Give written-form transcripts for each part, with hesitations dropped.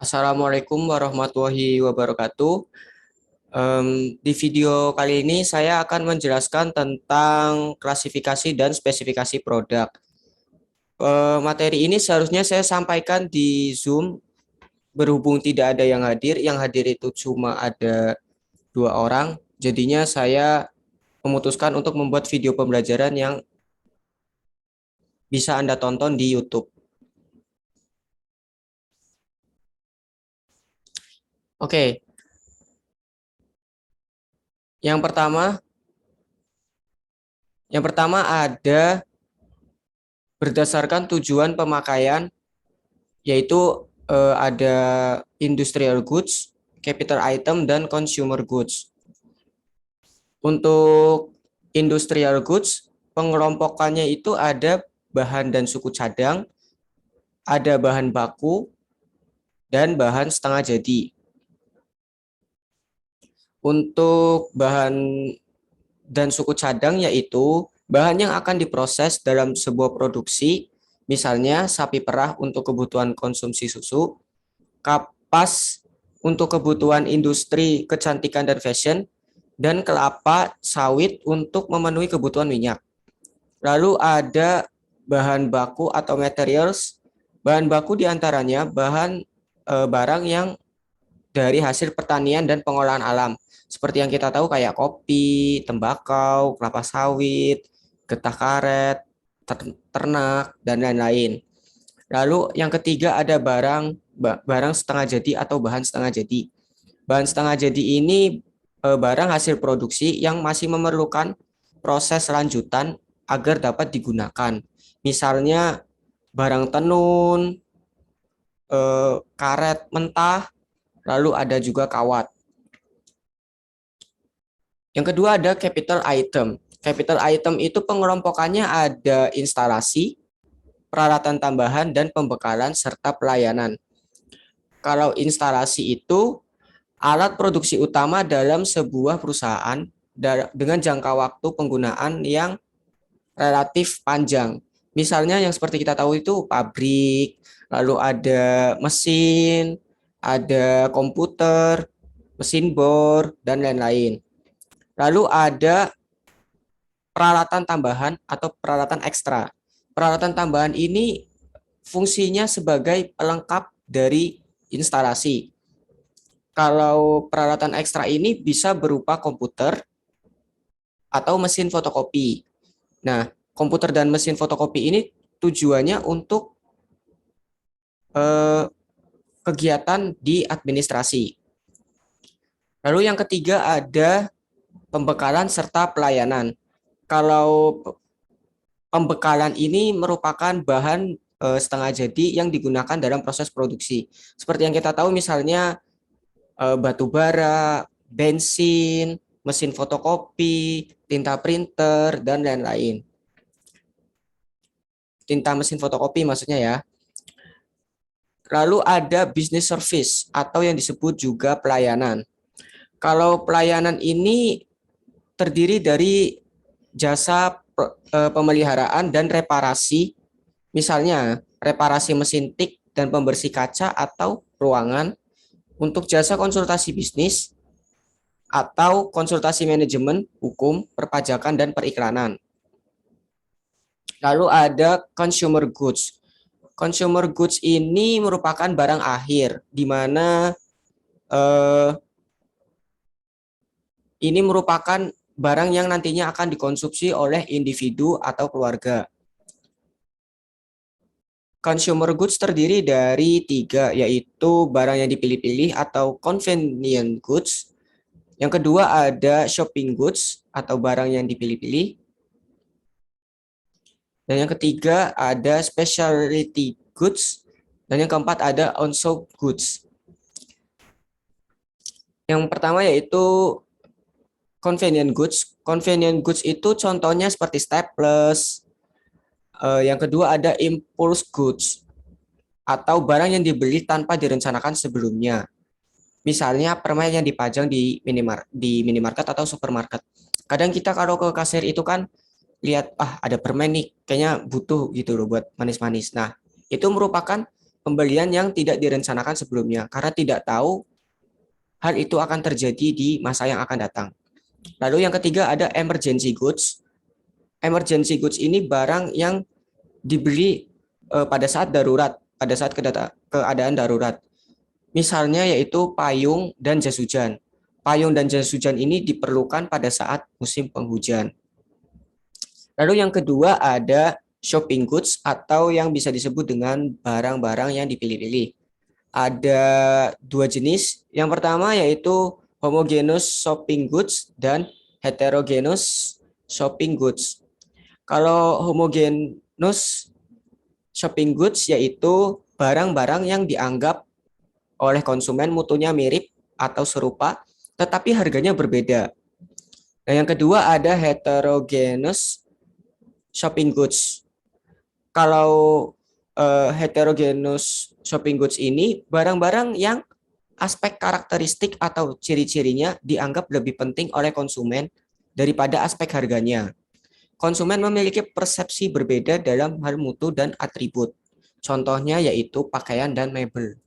Assalamualaikum warahmatullahi wabarakatuh. Di video kali ini saya akan menjelaskan tentang klasifikasi dan spesifikasi produk. Materi ini seharusnya saya sampaikan di Zoom, berhubung tidak ada yang hadir itu cuma ada 2 orang. Jadinya saya memutuskan untuk membuat video pembelajaran yang bisa Anda tonton di YouTube. Oke, yang pertama, ada berdasarkan tujuan pemakaian, yaitu ada industrial goods, capital item, dan consumer goods. Untuk industrial goods, pengelompokannya itu ada bahan dan suku cadang, ada bahan baku, dan bahan setengah jadi. Untuk bahan dan suku cadang yaitu bahan yang akan diproses dalam sebuah produksi, misalnya sapi perah untuk kebutuhan konsumsi susu, kapas untuk kebutuhan industri kecantikan dan fashion, dan kelapa sawit untuk memenuhi kebutuhan minyak. Lalu ada bahan baku atau materials. Bahan baku diantaranya barang yang dari hasil pertanian dan pengolahan alam. Seperti yang kita tahu kayak kopi, tembakau, kelapa sawit, getah karet, ternak, dan lain-lain. Lalu yang ketiga ada barang setengah jadi atau bahan setengah jadi. Bahan setengah jadi ini barang hasil produksi yang masih memerlukan proses lanjutan agar dapat digunakan. Misalnya barang tenun, karet mentah, lalu ada juga kawat. Yang kedua ada capital item. Capital item itu pengelompokannya ada instalasi, peralatan tambahan, dan pembekalan serta pelayanan. Kalau instalasi itu alat produksi utama dalam sebuah perusahaan dengan jangka waktu penggunaan yang relatif panjang. Misalnya yang seperti kita tahu itu pabrik, lalu ada mesin, ada komputer, mesin bor, dan lain-lain. Lalu ada peralatan tambahan atau peralatan ekstra. Peralatan tambahan ini fungsinya sebagai pelengkap dari instalasi. Kalau peralatan ekstra ini bisa berupa komputer atau mesin fotokopi. Nah, komputer dan mesin fotokopi ini tujuannya untuk kegiatan di administrasi. Lalu yang ketiga ada pembekalan serta pelayanan. Kalau pembekalan ini merupakan bahan setengah jadi yang digunakan dalam proses produksi. Seperti yang kita tahu misalnya batu bara, bensin, mesin fotokopi, tinta printer, dan lain-lain. Tinta mesin fotokopi maksudnya ya. Lalu ada business service atau yang disebut juga pelayanan. Kalau pelayanan ini terdiri dari jasa pemeliharaan dan reparasi, misalnya reparasi mesin tik dan pembersih kaca atau ruangan, untuk jasa konsultasi bisnis atau konsultasi manajemen, hukum, perpajakan, dan periklanan. Lalu ada consumer goods. Consumer goods ini merupakan barang akhir, di mana ini merupakan barang yang nantinya akan dikonsumsi oleh individu atau keluarga. Consumer goods terdiri dari 3, yaitu barang yang dipilih-pilih atau convenient goods. Yang kedua ada shopping goods atau barang yang dipilih-pilih. Dan yang ketiga ada specialty goods. Dan yang keempat ada on-sold goods. Yang pertama yaitu convenient goods. Convenient goods itu contohnya seperti staples. Yang kedua ada impulse goods atau barang yang dibeli tanpa direncanakan sebelumnya. Misalnya permen yang dipajang di minimarket atau supermarket. Kadang kita kalau ke kasir itu kan lihat ada permen nih, kayaknya butuh gitu loh buat manis-manis. Nah, itu merupakan pembelian yang tidak direncanakan sebelumnya karena tidak tahu hal itu akan terjadi di masa yang akan datang. Lalu yang ketiga ada emergency goods. Emergency goods ini barang yang dibeli pada saat darurat, pada saat keadaan darurat. Misalnya yaitu payung dan jas hujan. Payung dan jas hujan ini diperlukan pada saat musim penghujan. Lalu yang kedua ada shopping goods atau yang bisa disebut dengan barang-barang yang dipilih-pilih. Ada dua jenis. Yang pertama yaitu homogeneous shopping goods dan heterogeneous shopping goods. Kalau homogeneous shopping goods yaitu barang-barang yang dianggap oleh konsumen mutunya mirip atau serupa, tetapi harganya berbeda. Nah, yang kedua ada heterogeneous shopping goods. Kalau heterogeneous shopping goods ini barang-barang yang aspek karakteristik atau ciri-cirinya dianggap lebih penting oleh konsumen daripada aspek harganya. Konsumen memiliki persepsi berbeda dalam hal mutu dan atribut. Contohnya yaitu pakaian dan mebel.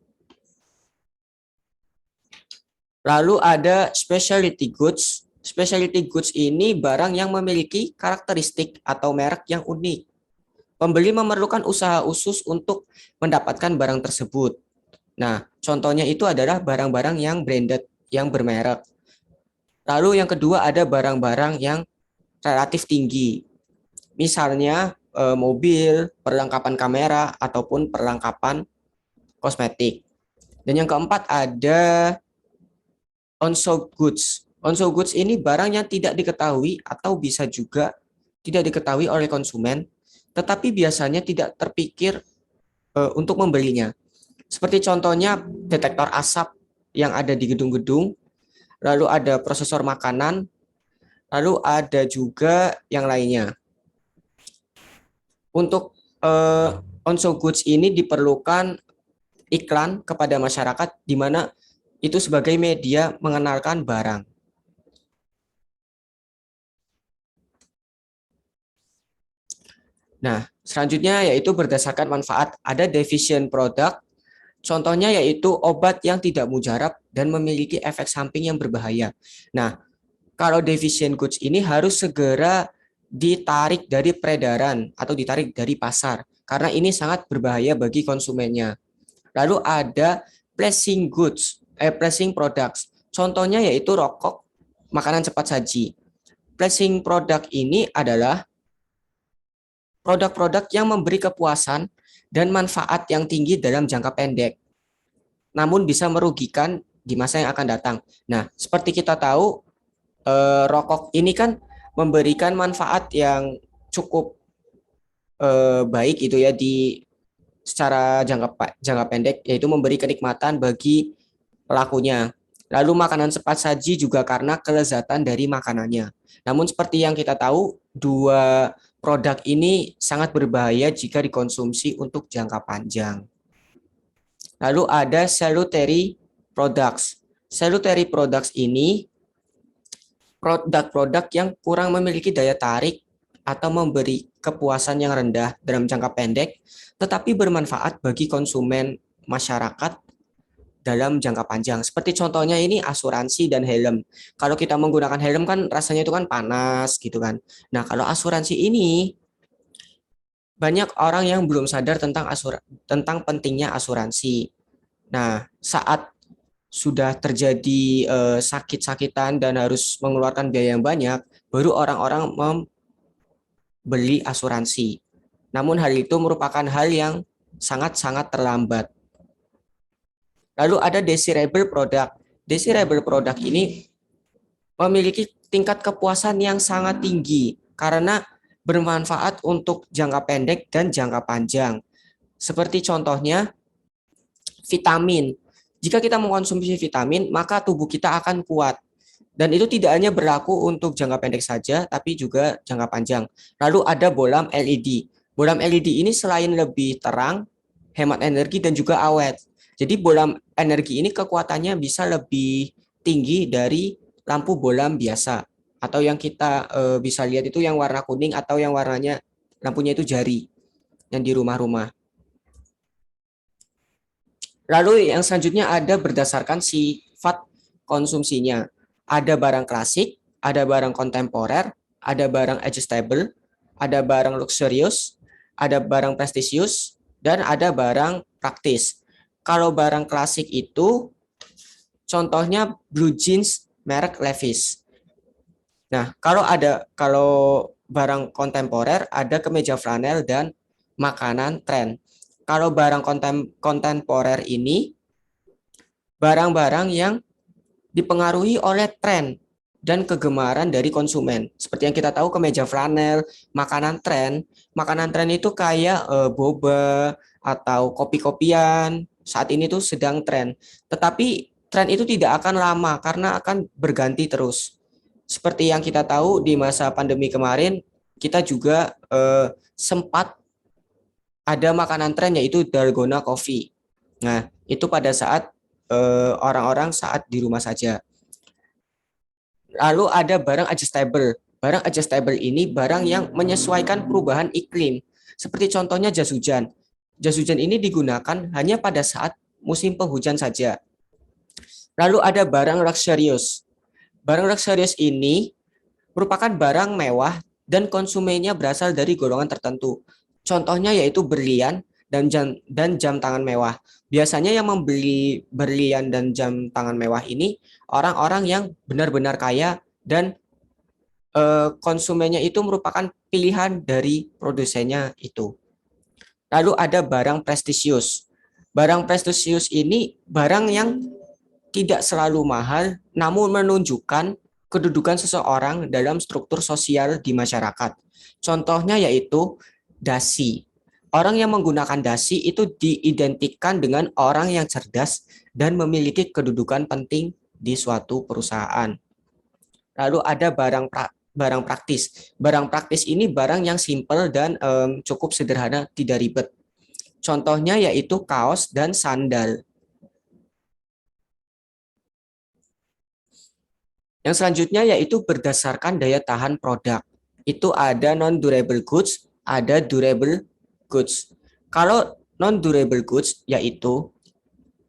Lalu ada specialty goods. Specialty goods ini barang yang memiliki karakteristik atau merek yang unik. Pembeli memerlukan usaha khusus untuk mendapatkan barang tersebut. Nah, contohnya itu adalah barang-barang yang branded, yang bermerek. Lalu yang kedua ada barang-barang yang relatif tinggi. Misalnya mobil, perlengkapan kamera, ataupun perlengkapan kosmetik. Dan yang keempat ada unsold goods. Unsold goods ini barang yang tidak diketahui atau bisa juga tidak diketahui oleh konsumen, tetapi biasanya tidak terpikir untuk membelinya. Seperti contohnya detektor asap yang ada di gedung-gedung, lalu ada prosesor makanan, lalu ada juga yang lainnya. Untuk unsold goods ini diperlukan iklan kepada masyarakat di mana itu sebagai media mengenalkan barang. Nah, selanjutnya yaitu berdasarkan manfaat. Ada deficient product, contohnya yaitu obat yang tidak mujarab dan memiliki efek samping yang berbahaya. Nah, kalau deficient goods ini harus segera ditarik dari peredaran atau ditarik dari pasar karena ini sangat berbahaya bagi konsumennya. Lalu ada placing products. Contohnya yaitu rokok, makanan cepat saji. Placing product ini adalah produk-produk yang memberi kepuasan dan manfaat yang tinggi dalam jangka pendek, namun bisa merugikan di masa yang akan datang. Nah, seperti kita tahu, rokok ini kan memberikan manfaat yang cukup baik itu ya di secara jangka pendek, yaitu memberi kenikmatan bagi pelakunya. Lalu makanan cepat saji juga karena kelezatan dari makanannya. Namun seperti yang kita tahu, dua produk ini sangat berbahaya jika dikonsumsi untuk jangka panjang. Lalu ada salutary products. Salutary products ini produk-produk yang kurang memiliki daya tarik atau memberi kepuasan yang rendah dalam jangka pendek, tetapi bermanfaat bagi konsumen masyarakat dalam jangka panjang. Seperti contohnya ini asuransi dan helm. Kalau kita menggunakan helm kan rasanya itu kan panas gitu kan. Nah, kalau asuransi ini banyak orang yang belum sadar tentang pentingnya asuransi. Nah, saat sudah terjadi sakit-sakitan dan harus mengeluarkan biaya yang banyak, baru orang-orang membeli asuransi. Namun hal itu merupakan hal yang sangat-sangat terlambat. Lalu ada desirable product. Desirable product ini memiliki tingkat kepuasan yang sangat tinggi karena bermanfaat untuk jangka pendek dan jangka panjang. Seperti contohnya vitamin. Jika kita mengkonsumsi vitamin, maka tubuh kita akan kuat. Dan itu tidak hanya berlaku untuk jangka pendek saja, tapi juga jangka panjang. Lalu ada bolam LED. Bolam LED ini selain lebih terang, hemat energi, dan juga awet. Jadi bolam energi ini kekuatannya bisa lebih tinggi dari lampu bolam biasa. Atau yang kita bisa lihat itu yang warna kuning atau yang warnanya lampunya itu jari yang di rumah-rumah. Lalu yang selanjutnya ada berdasarkan sifat konsumsinya. Ada barang klasik, ada barang kontemporer, ada barang adjustable, ada barang luxurious, ada barang prestisius, dan ada barang praktis. Kalau barang klasik itu contohnya blue jeans merek Levi's. Nah, kalau barang kontemporer ada kemeja flanel dan makanan tren. Kalau barang kontemporer ini barang-barang yang dipengaruhi oleh tren dan kegemaran dari konsumen. Seperti yang kita tahu kemeja flanel, makanan tren itu kayak boba atau kopi-kopian. Saat ini tuh sedang tren. Tetapi tren itu tidak akan lama karena akan berganti terus. Seperti yang kita tahu di masa pandemi kemarin, kita juga sempat ada makanan tren yaitu dalgona coffee. Nah, itu pada saat orang-orang saat di rumah saja. Lalu ada barang adjustable. Barang adjustable ini barang yang menyesuaikan perubahan iklim. Seperti contohnya jas hujan. Jas hujan ini digunakan hanya pada saat musim penghujan saja. Lalu ada barang luxurious. Barang luxurious ini merupakan barang mewah dan konsumennya berasal dari golongan tertentu. Contohnya yaitu berlian dan jam tangan mewah. Biasanya yang membeli berlian dan jam tangan mewah ini orang-orang yang benar-benar kaya dan konsumennya itu merupakan pilihan dari produsennya itu. Lalu ada barang prestisius. Barang prestisius ini barang yang tidak selalu mahal, namun menunjukkan kedudukan seseorang dalam struktur sosial di masyarakat. Contohnya yaitu dasi. Orang yang menggunakan dasi itu diidentikan dengan orang yang cerdas dan memiliki kedudukan penting di suatu perusahaan. Lalu ada barang praktis. Barang praktis ini barang yang simple dan cukup sederhana, tidak ribet. Contohnya yaitu kaos dan sandal. Yang selanjutnya yaitu berdasarkan daya tahan produk. Itu ada non-durable goods, ada durable goods. Kalau non-durable goods yaitu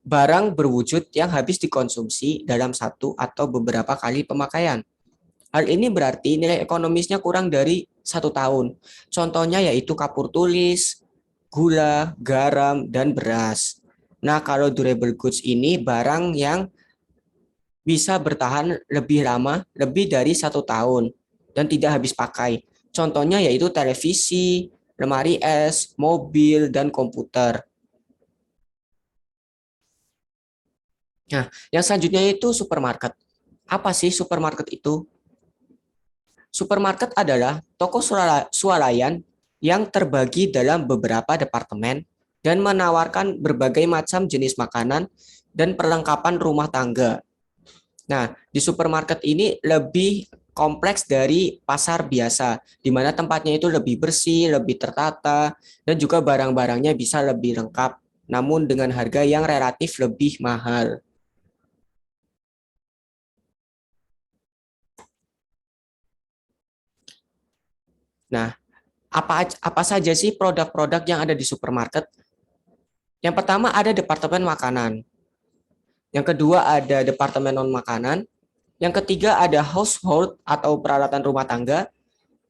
barang berwujud yang habis dikonsumsi dalam satu atau beberapa kali pemakaian. Hal ini berarti nilai ekonomisnya kurang dari 1 tahun. Contohnya yaitu kapur tulis, gula, garam, dan beras. Nah, kalau durable goods ini barang yang bisa bertahan lebih lama, lebih dari 1 tahun, dan tidak habis pakai. Contohnya yaitu televisi, lemari es, mobil, dan komputer. Nah, yang selanjutnya itu supermarket. Apa sih supermarket itu? Supermarket adalah toko swalayan yang terbagi dalam beberapa departemen dan menawarkan berbagai macam jenis makanan dan perlengkapan rumah tangga. Nah, di supermarket ini lebih kompleks dari pasar biasa, di mana tempatnya itu lebih bersih, lebih tertata, dan juga barang-barangnya bisa lebih lengkap, namun dengan harga yang relatif lebih mahal. Nah, apa saja sih produk-produk yang ada di supermarket? Yang pertama ada departemen makanan. Yang kedua ada departemen non makanan. Yang ketiga ada household atau peralatan rumah tangga.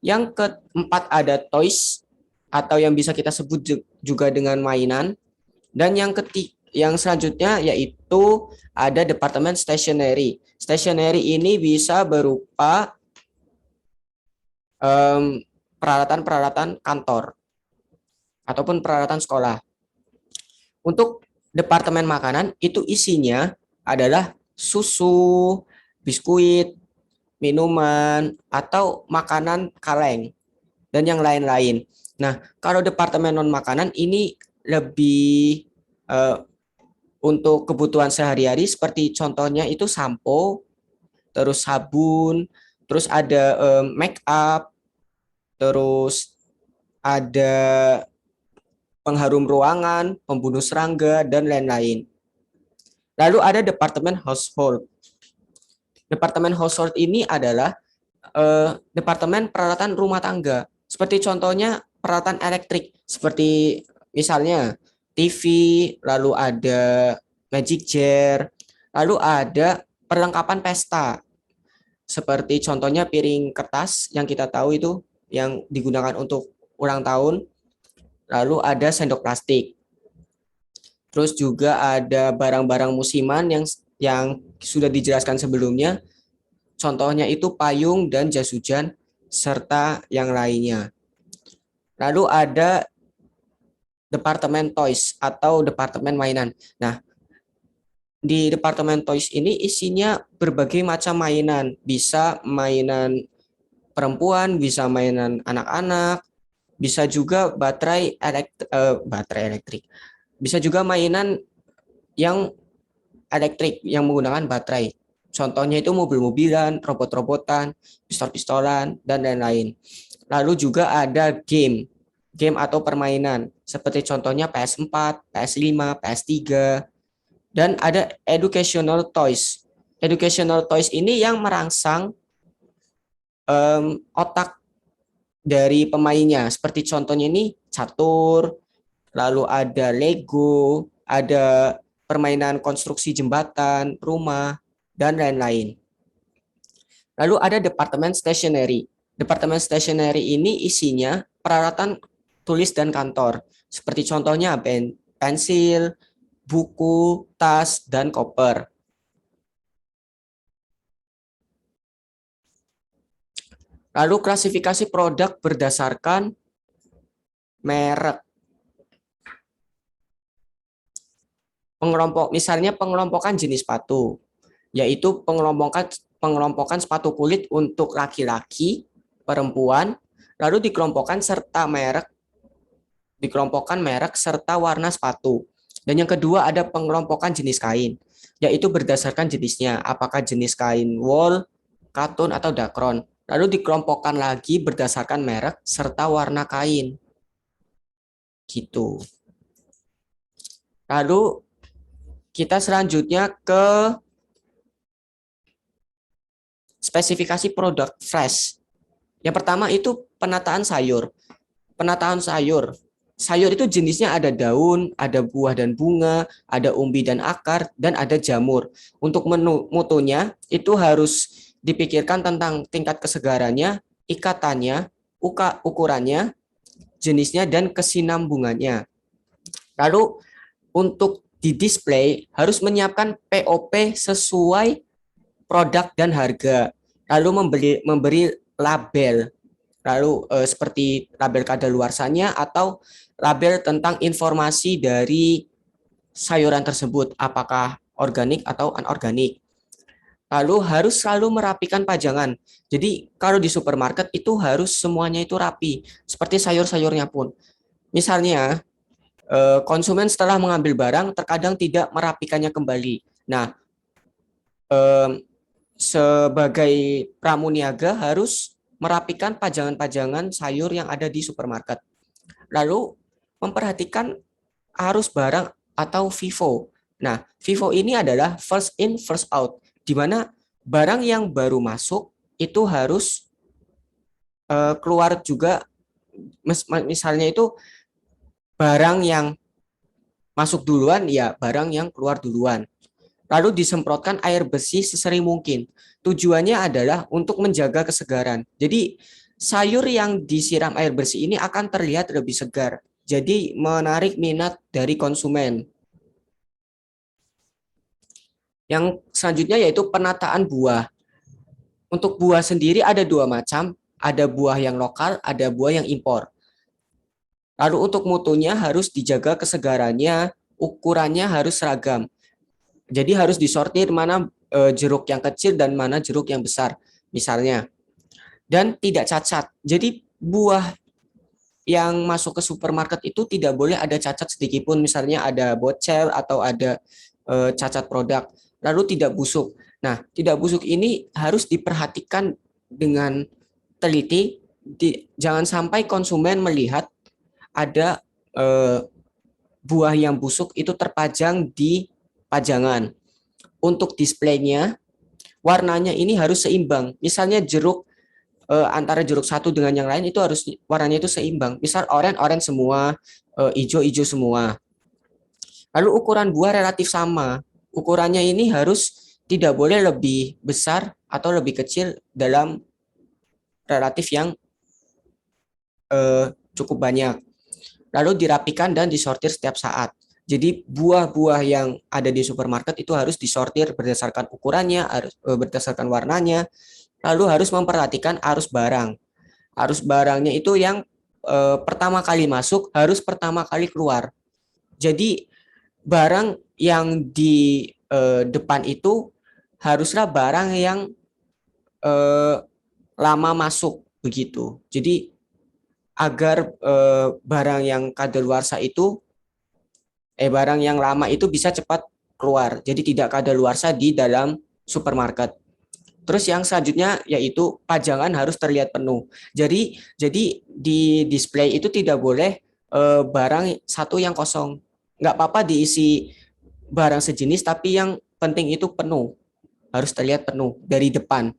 Yang keempat ada toys atau yang bisa kita sebut juga dengan mainan. Dan yang selanjutnya yaitu ada departemen stationery. Stationery ini bisa berupa peralatan-peralatan kantor ataupun peralatan sekolah. Untuk departemen makanan itu isinya adalah susu, biskuit, minuman, atau makanan kaleng, dan yang lain-lain. Nah, kalau departemen non makanan ini lebih eh, untuk kebutuhan sehari-hari seperti contohnya itu sampo, terus sabun, terus ada make up, terus ada pengharum ruangan, pembunuh serangga, dan lain-lain. Lalu ada departemen household. Departemen household ini adalah departemen peralatan rumah tangga. Seperti contohnya peralatan elektrik, seperti misalnya TV, lalu ada magic jar, lalu ada perlengkapan pesta. Seperti contohnya piring kertas yang kita tahu itu yang digunakan untuk ulang tahun, lalu ada sendok plastik. Terus juga ada barang-barang musiman yang sudah dijelaskan sebelumnya. Contohnya itu payung dan jas hujan serta yang lainnya. Lalu ada departemen toys atau departemen mainan. Nah, di departemen toys ini isinya berbagai macam mainan. Bisa mainan perempuan, bisa mainan anak-anak, bisa juga baterai elektrik. Bisa juga mainan yang elektrik yang menggunakan baterai. Contohnya itu mobil-mobilan, robot-robotan, pistol-pistolan, dan lain-lain. Lalu juga ada game atau permainan, seperti contohnya PS4, PS5, PS3, dan ada educational toys. Educational toys ini yang merangsang otak dari pemainnya, seperti contohnya ini catur, lalu ada Lego, ada permainan konstruksi jembatan, rumah, dan lain-lain. Lalu ada departemen stationery. Departemen stationery ini isinya peralatan tulis dan kantor, seperti contohnya pensil, buku, tas, dan koper. Lalu klasifikasi produk berdasarkan merek. Misalnya pengelompokan jenis sepatu, yaitu pengelompokan sepatu kulit untuk laki-laki, perempuan, lalu dikelompokkan merek serta warna sepatu. Dan yang kedua ada pengelompokan jenis kain, yaitu berdasarkan jenisnya, apakah jenis kain wool, katun, atau dakron. Lalu dikelompokkan lagi berdasarkan merek serta warna kain. Gitu. Lalu kita selanjutnya ke spesifikasi produk fresh. Yang pertama itu penataan sayur. Penataan sayur. Sayur itu jenisnya ada daun, ada buah dan bunga, ada umbi dan akar, dan ada jamur. Untuk mutunya itu harus dipikirkan tentang tingkat kesegarannya, ikatannya, ukurannya, jenisnya, dan kesinambungannya. Lalu untuk di display harus menyiapkan POP sesuai produk dan harga. Lalu memberi label. Lalu seperti label kadaluarsanya atau label tentang informasi dari sayuran tersebut, apakah organik atau anorganik. Lalu harus selalu merapikan pajangan. Jadi kalau di supermarket itu harus semuanya itu rapi, seperti sayur-sayurnya pun. Misalnya konsumen setelah mengambil barang terkadang tidak merapikannya kembali. Nah, sebagai pramuniaga harus merapikan pajangan-pajangan sayur yang ada di supermarket. Lalu memperhatikan arus barang atau FIFO. Nah, FIFO ini adalah first in, first out, di mana barang yang baru masuk itu harus keluar juga. Misalnya itu barang yang masuk duluan, ya barang yang keluar duluan. Lalu disemprotkan air bersih sesering mungkin. Tujuannya adalah untuk menjaga kesegaran. Jadi sayur yang disiram air bersih ini akan terlihat lebih segar. Jadi menarik minat dari konsumen. Yang selanjutnya yaitu penataan buah. Untuk buah sendiri ada dua macam. Ada buah yang lokal, ada buah yang impor. Lalu untuk mutunya harus dijaga kesegarannya, ukurannya harus seragam. Jadi harus disortir mana jeruk yang kecil dan mana jeruk yang besar, misalnya. Dan tidak cacat. Jadi buah yang masuk ke supermarket itu tidak boleh ada cacat sedikitpun, misalnya ada bocel atau ada cacat produk. Lalu tidak busuk. Nah, tidak busuk ini harus diperhatikan dengan teliti. Jangan sampai konsumen melihat ada buah yang busuk itu terpajang di pajangan. Untuk displaynya, warnanya ini harus seimbang. Misalnya jeruk antara jeruk satu dengan yang lain itu harus warnanya itu seimbang. Misal oranye semua, hijau semua. Lalu ukuran buah relatif sama. Ukurannya ini harus tidak boleh lebih besar atau lebih kecil dalam relatif yang cukup banyak. Lalu dirapikan dan disortir setiap saat. Jadi buah-buah yang ada di supermarket itu harus disortir berdasarkan ukurannya, berdasarkan warnanya, lalu harus memperhatikan arus barang. Arus barangnya itu yang pertama kali masuk harus pertama kali keluar. Jadi barang yang di depan itu haruslah barang yang lama masuk begitu. Jadi agar barang yang kadaluarsa itu barang yang lama itu bisa cepat keluar. Jadi tidak kadaluarsa di dalam supermarket. Terus yang selanjutnya yaitu pajangan harus terlihat penuh. Jadi di display itu tidak boleh barang satu yang kosong. Nggak apa-apa diisi barang sejenis, tapi yang penting itu penuh. Harus terlihat penuh dari depan.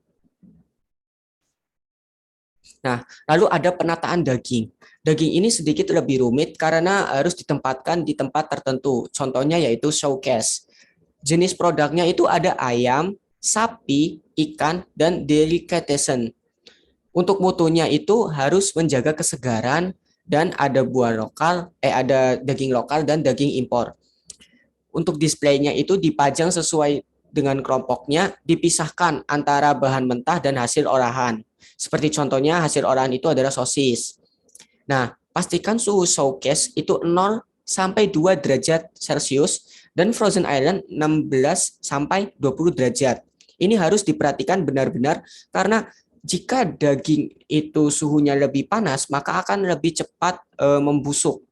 Nah, lalu ada penataan daging. Daging ini sedikit lebih rumit karena harus ditempatkan di tempat tertentu. Contohnya yaitu showcase. Jenis produknya itu ada ayam, sapi, ikan, dan delicatessen. Untuk mutunya itu harus menjaga kesegaran dan ada buah lokal, ada daging lokal dan daging impor. Untuk displaynya itu dipajang sesuai dengan kelompoknya, dipisahkan antara bahan mentah dan hasil olahan. Seperti contohnya hasil olahan itu adalah sosis. Nah, pastikan suhu showcase itu 0 sampai 2 derajat Celcius dan frozen island 16 sampai 20 derajat. Ini harus diperhatikan benar-benar karena jika daging itu suhunya lebih panas, maka akan lebih cepat membusuk.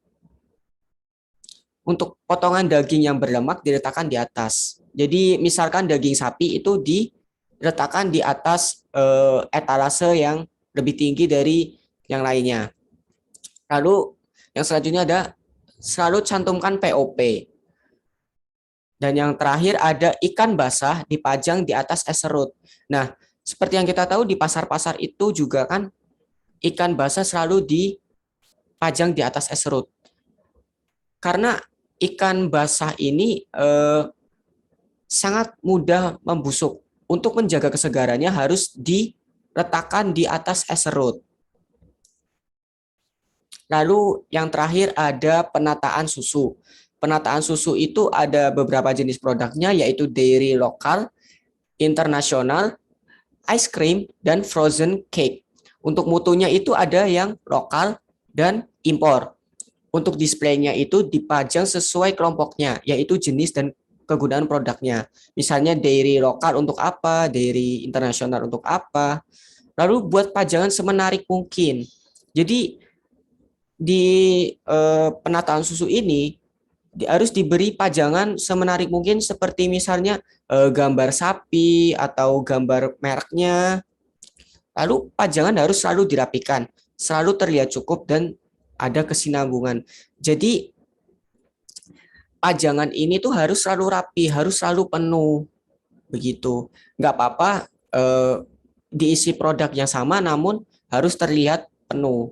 Untuk potongan daging yang berlemak diletakkan di atas. Jadi misalkan daging sapi itu diletakkan di atas etalase yang lebih tinggi dari yang lainnya. Lalu yang selanjutnya ada selalu cantumkan POP. Dan yang terakhir ada ikan basah dipajang di atas es serut. Nah, seperti yang kita tahu di pasar-pasar itu juga kan ikan basah selalu dipajang di atas es serut. Karena ikan basah ini sangat mudah membusuk. Untuk menjaga kesegarannya harus diletakkan di atas es serut. Lalu yang terakhir ada penataan susu. Penataan susu itu ada beberapa jenis produknya yaitu dairy lokal, internasional, ice cream, dan frozen cake. Untuk mutunya itu ada yang lokal dan impor. Untuk displaynya itu dipajang sesuai kelompoknya, yaitu jenis dan kegunaan produknya. Misalnya dairy lokal untuk apa, dairy internasional untuk apa. Lalu buat pajangan semenarik mungkin. Jadi di penataan susu ini harus diberi pajangan semenarik mungkin seperti misalnya gambar sapi atau gambar mereknya. Lalu pajangan harus selalu dirapikan, selalu terlihat cukup dan ada kesinambungan. Jadi pajangan ini tuh harus selalu rapi, harus selalu penuh, begitu. Nggak apa-apa diisi produk yang sama, namun harus terlihat penuh.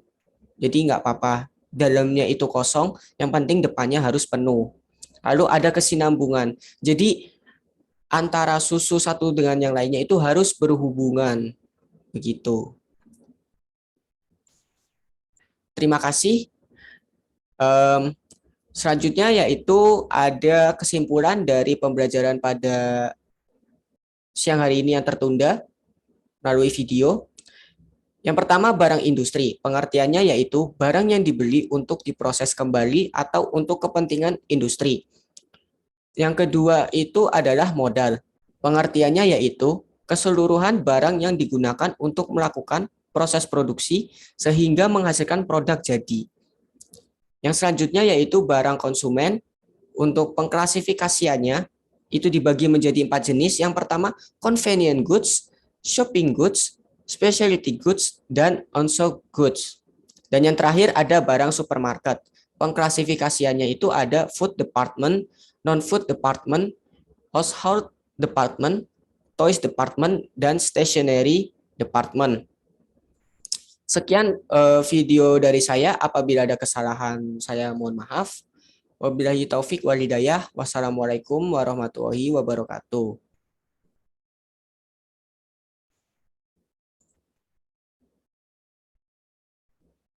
Jadi nggak apa-apa dalamnya itu kosong, yang penting depannya harus penuh. Lalu ada kesinambungan. Jadi antara susu satu dengan yang lainnya itu harus berhubungan, begitu. Terima kasih. Selanjutnya yaitu ada kesimpulan dari pembelajaran pada siang hari ini yang tertunda melalui video. Yang pertama, barang industri. Pengertiannya yaitu barang yang dibeli untuk diproses kembali atau untuk kepentingan industri. Yang kedua itu adalah modal. Pengertiannya yaitu keseluruhan barang yang digunakan untuk melakukan proses produksi sehingga menghasilkan produk jadi. Yang selanjutnya yaitu barang konsumen. Untuk pengklasifikasiannya itu dibagi menjadi 4 jenis. Yang pertama, convenient goods, shopping goods, specialty goods, dan on-shelf goods. Dan yang terakhir ada barang supermarket. Pengklasifikasiannya itu ada food department, non-food department, household department, toys department, dan stationery department. Sekian video dari saya. Apabila ada kesalahan, saya mohon maaf. Wabillahi taufik walhidayah. Wassalamualaikum warahmatullahi wabarakatuh.